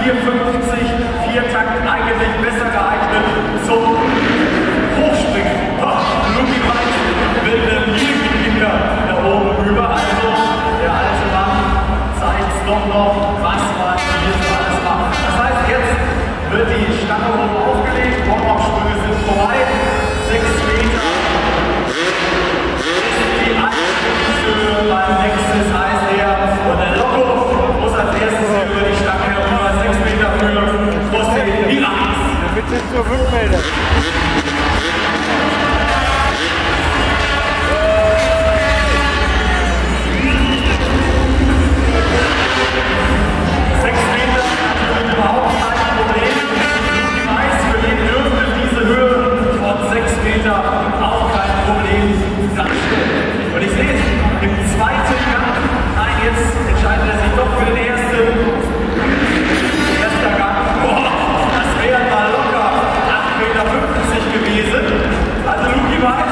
450, Viertakt eigentlich besser geeignet zum Hochspringen. Luki Weiß will einen Liegkicker da oben rüber. Also der alte Mann zeigt doch noch, was man hier so alles macht. Das heißt, jetzt wird die Stange oben aufgelegt, Warm-up-Sprünge sind vorbei. 6 Meter ist die Einstiegshöhe beim Nexus, heißt er. Und der Loco muss als erstes hier über die Stange über 6 Meter Höhe muss den Piranhas. Bitte zur Rückmeldung. Auch kein Problem darstellen. Und ich sehe es im zweiten Gang. Nein, jetzt entscheidet er sich doch für den ersten. Erster Gang. Boah, das wäre mal locker 8,50 Meter gewesen. Also Luki Weiß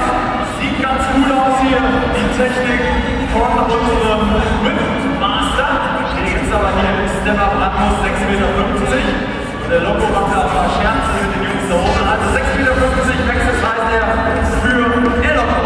sieht ganz gut aus hier. Die Technik von unserem Whip-Master. Jetzt aber hier im Step-Up Randmus 6,50 Meter. Und der Loco macht da ein paar Scherze mit den Jungs da oben. Also 6,50 Meter Wechsel heißt er für El Loco.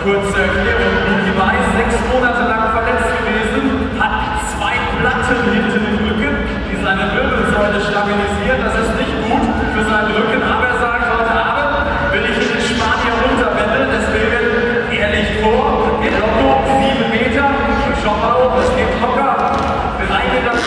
Kurze Erklärung, Luki Weiß, 6 Monate lang verletzt gewesen, hat 2 Platten hinter dem Rücken, die seine Wirbelsäule stabilisieren. Das ist nicht gut für seinen Rücken, aber er sagt, heute Abend will ich den Spanier runterwendeln, deswegen ehrlich vor, El Loco 7 Meter, und schau mal oben, das geht locker, 3,50 Meter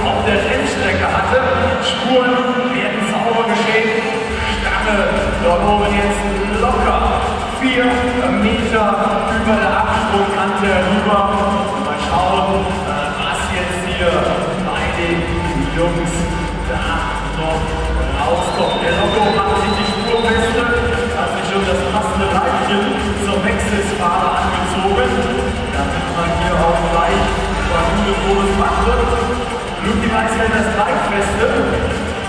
auf der Rennstrecke hatte. Spuren werden sauber geschehen. Stange dort oben jetzt locker 4 Meter über der Absprungkante rüber. Mal schauen, was jetzt hier bei den Jungs da noch rauskommt. Der Loco macht sich die Spurweste, hat sich schon das passende Leibchen zur Wechselsfahrer angezogen, damit man hier auch gleich gute Fotos machen wird. Luki Weiß hält das Leibfeste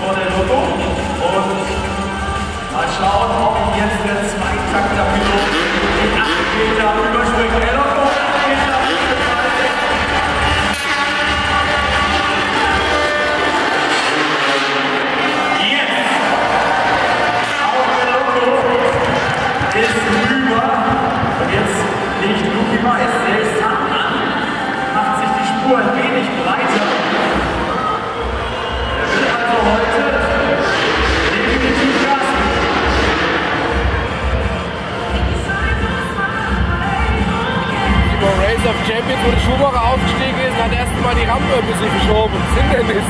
vor der Loco und mal schauen, ob jetzt der Zweitakter-Pilot ist rüber. Und jetzt legt Luki Mais selbst Hand an, macht sich die Spur ein wenig breiter. Er will also heute definitiv Gas geben. Über Race of Champions, wo der Schumacher aufgestiegen ist, hat erst mal die Rampe ein bisschen verschoben. Das Hindernis.